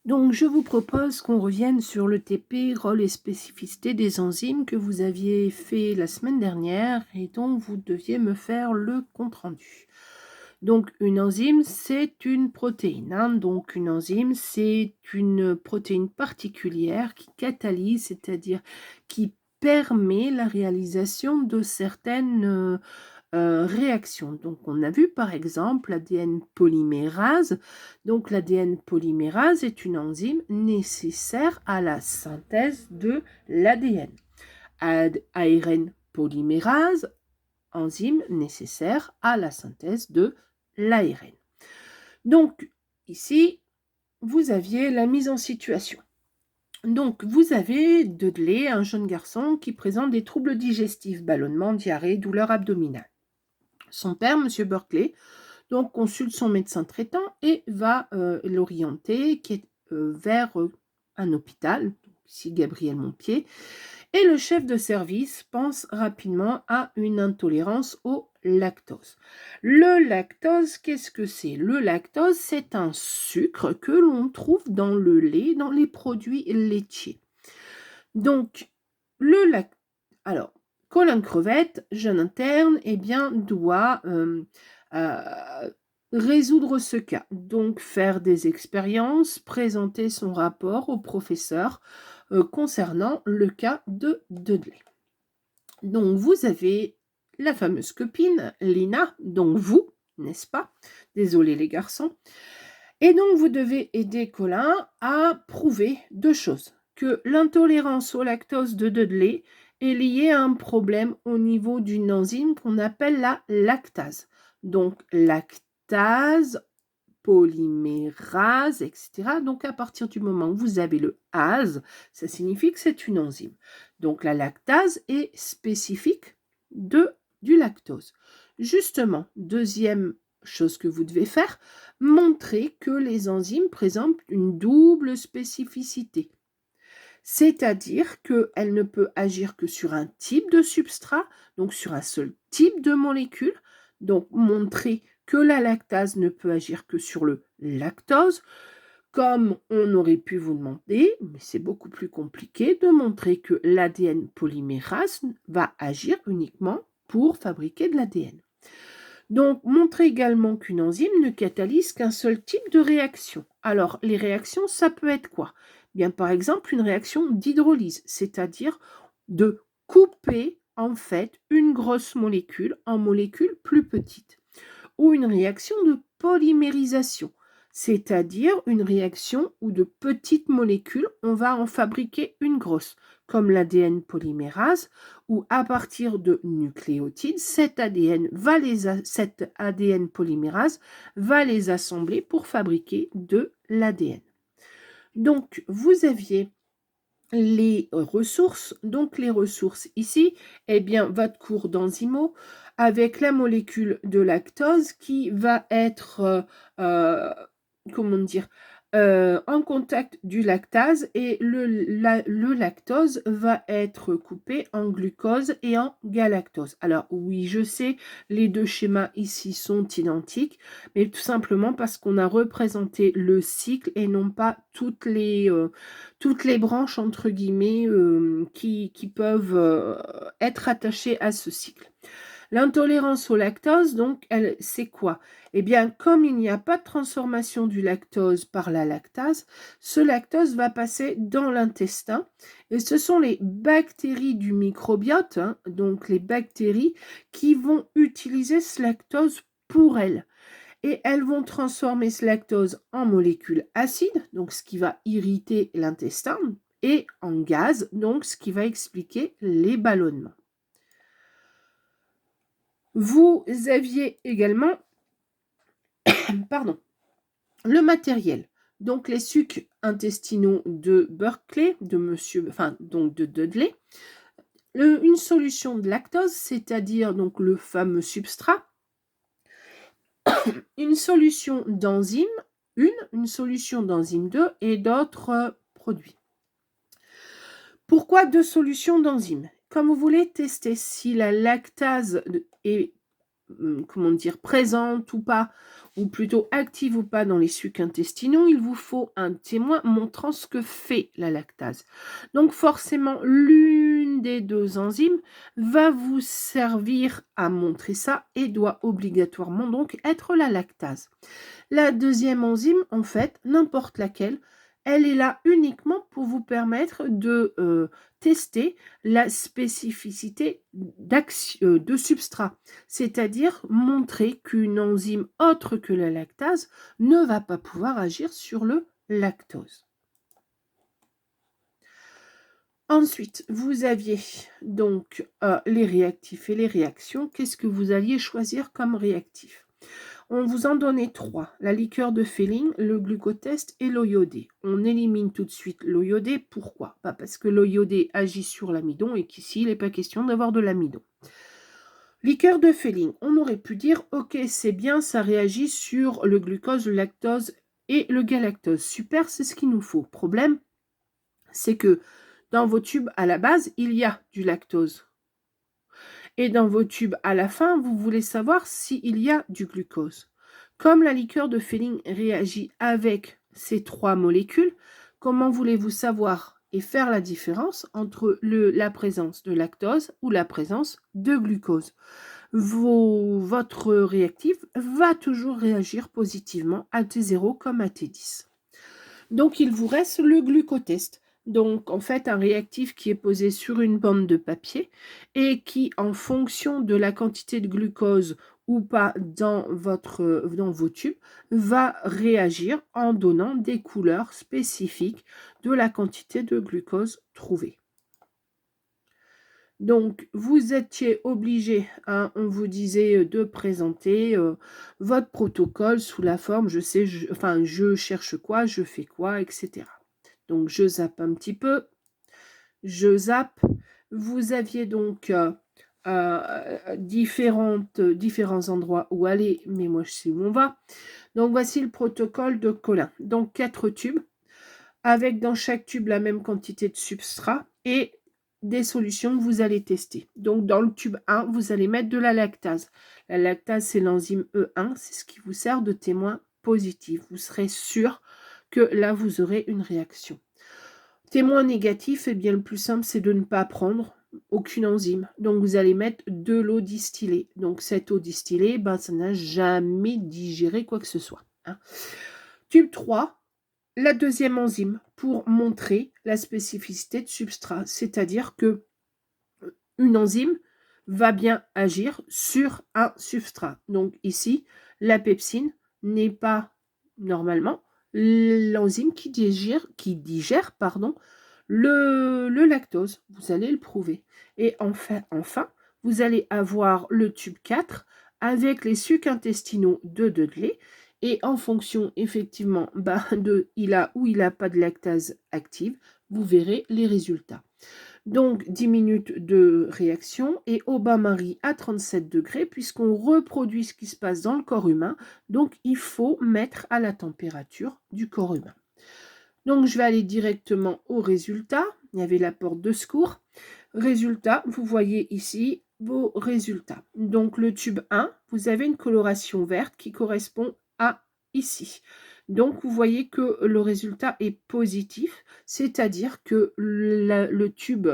Donc, je vous propose qu'on revienne sur le TP, rôle et spécificité des enzymes que vous aviez fait la semaine dernière et dont vous deviez me faire le compte-rendu. Donc, une enzyme, c'est une protéine. Donc, une enzyme, c'est une protéine particulière qui catalyse, c'est-à-dire qui permet la réalisation de certaines réaction. Donc, on a vu par exemple l'ADN polymérase. Donc, l'ADN polymérase est une enzyme nécessaire à la synthèse de l'ADN. ARN polymérase, enzyme nécessaire à la synthèse de l'ARN. Donc, ici, vous aviez la mise en situation. Donc, vous avez Dudley, un jeune garçon qui présente des troubles digestifs, ballonnement, diarrhée, douleur abdominale. Son père, M. Berkeley, donc consulte son médecin traitant et va l'orienter vers un hôpital, ici Gabriel Montpied, et le chef de service pense rapidement à une intolérance au lactose. Le lactose, qu'est-ce que c'est? Le lactose, c'est un sucre que l'on trouve dans le lait, dans les produits laitiers. Donc, le lactose... Alors, Colin Crevette, jeune interne, doit résoudre ce cas. Donc, faire des expériences, présenter son rapport au professeur concernant le cas de Dudley. Donc, vous avez la fameuse copine, Lina, donc vous, n'est-ce pas? Désolé les garçons. Et donc, vous devez aider Colin à prouver deux choses. Que l'intolérance au lactose de Dudley est liée à un problème au niveau d'une enzyme qu'on appelle la lactase. Donc, lactase, polymérase, etc. Donc, à partir du moment où vous avez le ase, ça signifie que c'est une enzyme. Donc, la lactase est spécifique du lactose. Justement, deuxième chose que vous devez faire, montrer que les enzymes présentent une double spécificité. C'est-à-dire qu'elle ne peut agir que sur un type de substrat, donc sur un seul type de molécule. Donc, montrer que la lactase ne peut agir que sur le lactose, comme on aurait pu vous demander, mais c'est beaucoup plus compliqué, de montrer que l'ADN polymérase va agir uniquement pour fabriquer de l'ADN. Donc, montrer également qu'une enzyme ne catalyse qu'un seul type de réaction. Alors, les réactions, ça peut être quoi? Bien, par exemple, une réaction d'hydrolyse, c'est-à-dire de couper en fait une grosse molécule en molécules plus petites. Ou une réaction de polymérisation, c'est-à-dire une réaction où de petites molécules, on va en fabriquer une grosse, comme l'ADN polymérase, où à partir de nucléotides, cet ADN polymérase va les assembler pour fabriquer de l'ADN. Donc, vous aviez les ressources. Donc, les ressources ici, votre cours d'enzymo avec la molécule de lactose qui va être, en contact du lactase et le lactose va être coupé en glucose et en galactose. Alors oui, je sais, les deux schémas ici sont identiques, mais tout simplement parce qu'on a représenté le cycle et non pas toutes les branches, entre guillemets, qui peuvent être attachées à ce cycle. L'intolérance au lactose, donc, c'est quoi? Comme il n'y a pas de transformation du lactose par la lactase, ce lactose va passer dans l'intestin et ce sont les bactéries du microbiote, donc les bactéries, qui vont utiliser ce lactose pour elles. Et elles vont transformer ce lactose en molécules acides, donc ce qui va irriter l'intestin, et en gaz, donc ce qui va expliquer les ballonnements. Vous aviez également le matériel. Donc les sucs intestinaux de Berkeley, de Dudley, une solution de lactose, c'est-à-dire donc le fameux substrat, une solution d'enzyme 1, une solution d'enzyme 2 et d'autres produits. Pourquoi 2 solutions d'enzymes? Comme vous voulez tester si la lactase est comment dire, présente ou pas, ou plutôt active ou pas dans les sucs intestinaux, il vous faut un témoin montrant ce que fait la lactase. Donc forcément, l'une des deux enzymes va vous servir à montrer ça et doit obligatoirement donc être la lactase. La deuxième enzyme, en fait, n'importe laquelle, elle est là uniquement pour vous permettre de tester la spécificité de substrat, c'est-à-dire montrer qu'une enzyme autre que la lactase ne va pas pouvoir agir sur le lactose. Ensuite, vous aviez donc les réactifs et les réactions. Qu'est-ce que vous alliez choisir comme réactif? On vous en donnait 3, la liqueur de Fehling, le glucotest et l'eau iodée. On élimine tout de suite l'eau iodée. Pourquoi? Parce que l'eau iodée agit sur l'amidon et qu'ici, il n'est pas question d'avoir de l'amidon. Liqueur de Fehling, on aurait pu dire, ok, c'est bien, ça réagit sur le glucose, le lactose et le galactose. Super, c'est ce qu'il nous faut. Problème, c'est que dans vos tubes, à la base, il y a du lactose. Et dans vos tubes, à la fin, vous voulez savoir s'il y a du glucose. Comme la liqueur de Fehling réagit avec ces 3 molécules, comment voulez-vous savoir et faire la différence entre la présence de lactose ou la présence de glucose? Votre réactif va toujours réagir positivement à T0 comme à T10. Donc, il vous reste le glucotest. Donc, en fait, un réactif qui est posé sur une bande de papier et qui, en fonction de la quantité de glucose ou pas dans vos tubes, va réagir en donnant des couleurs spécifiques de la quantité de glucose trouvée. Donc, vous étiez obligé, hein, on vous disait de présenter votre protocole sous la forme, je cherche quoi, je fais quoi, etc. Donc, je zappe un petit peu. Je zappe. Vous aviez donc différents endroits où aller, mais moi, je sais où on va. Donc, voici le protocole de Colin. Donc, 4 tubes, avec dans chaque tube la même quantité de substrat et des solutions que vous allez tester. Donc, dans le tube 1, vous allez mettre de la lactase. La lactase, c'est l'enzyme E1, c'est ce qui vous sert de témoin positif. Vous serez sûr que là, vous aurez une réaction. Témoin négatif, eh bien, le plus simple, c'est de ne pas prendre aucune enzyme. Donc, vous allez mettre de l'eau distillée. Donc, cette eau distillée, ça n'a jamais digéré quoi que ce soit. Hein. Tube 3, la deuxième enzyme pour montrer la spécificité de substrat, c'est-à-dire que une enzyme va bien agir sur un substrat. Donc ici, la pepsine n'est pas normalement l'enzyme qui digère le lactose. Vous allez le prouver. Et enfin, vous allez avoir le tube 4 avec les sucs intestinaux de Dudley. Et en fonction, effectivement, de il a ou il n'a pas de lactase active, vous verrez les résultats. Donc 10 minutes de réaction et au bain-marie à 37 degrés puisqu'on reproduit ce qui se passe dans le corps humain. Donc il faut mettre à la température du corps humain. Donc je vais aller directement au résultat. Il y avait la porte de secours. Résultat, vous voyez ici vos résultats. Donc le tube 1, vous avez une coloration verte qui correspond à ici. Donc vous voyez que le résultat est positif, c'est-à-dire que le tube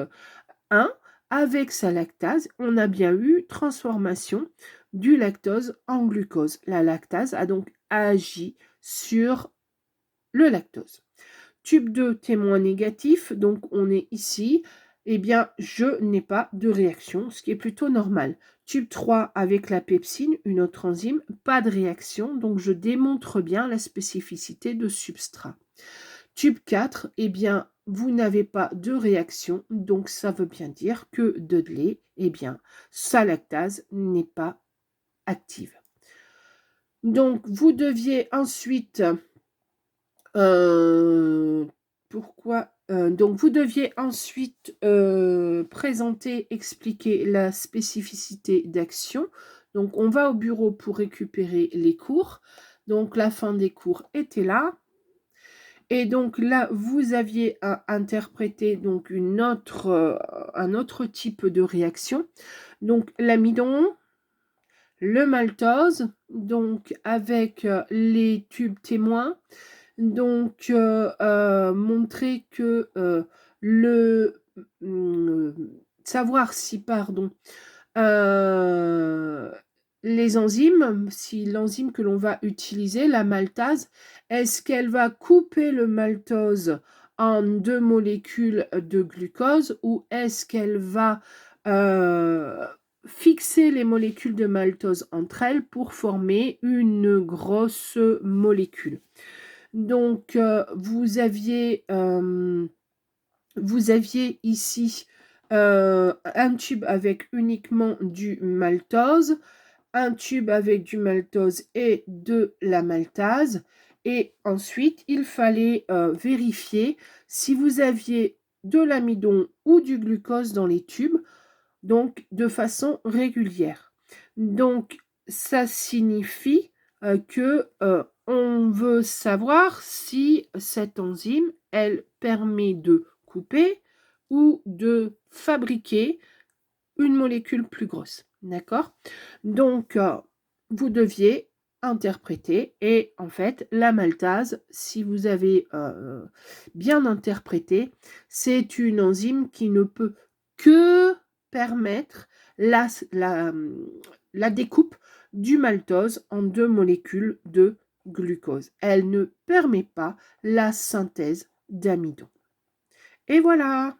1, avec sa lactase, on a bien eu transformation du lactose en glucose. La lactase a donc agi sur le lactose. Tube 2, témoin négatif, donc on est ici, eh bien je n'ai pas de réaction, ce qui est plutôt normal. Tube 3 avec la pepsine, une autre enzyme, pas de réaction, donc je démontre bien la spécificité de substrat. Tube 4, eh bien vous n'avez pas de réaction, donc ça veut bien dire que Dudley, eh bien sa lactase n'est pas active. Donc vous deviez ensuite donc, vous deviez ensuite présenter, expliquer la spécificité d'action. Donc, on va au bureau pour récupérer les cours. Donc, la fin des cours était là. Et donc, là, vous aviez à interpréter donc, un autre type de réaction. Donc, l'amidon, le maltose, donc avec les tubes témoins, donc montrer que savoir si, pardon, les enzymes, si l'enzyme que l'on va utiliser, la maltase, est-ce qu'elle va couper le maltose en 2 molécules de glucose ou est-ce qu'elle va fixer les molécules de maltose entre elles pour former une grosse molécule. Donc, vous aviez ici un tube avec uniquement du maltose, un tube avec du maltose et de la maltase. Et ensuite, il fallait vérifier si vous aviez de l'amidon ou du glucose dans les tubes, donc de façon régulière. Donc, ça signifie que on veut savoir si cette enzyme, elle permet de couper ou de fabriquer une molécule plus grosse. D'accord? Donc, vous deviez interpréter et en fait, la maltase, si vous avez bien interprété, c'est une enzyme qui ne peut que permettre la, la découpe du maltose en 2 molécules de glucose. Elle ne permet pas la synthèse d'amidon. Et voilà!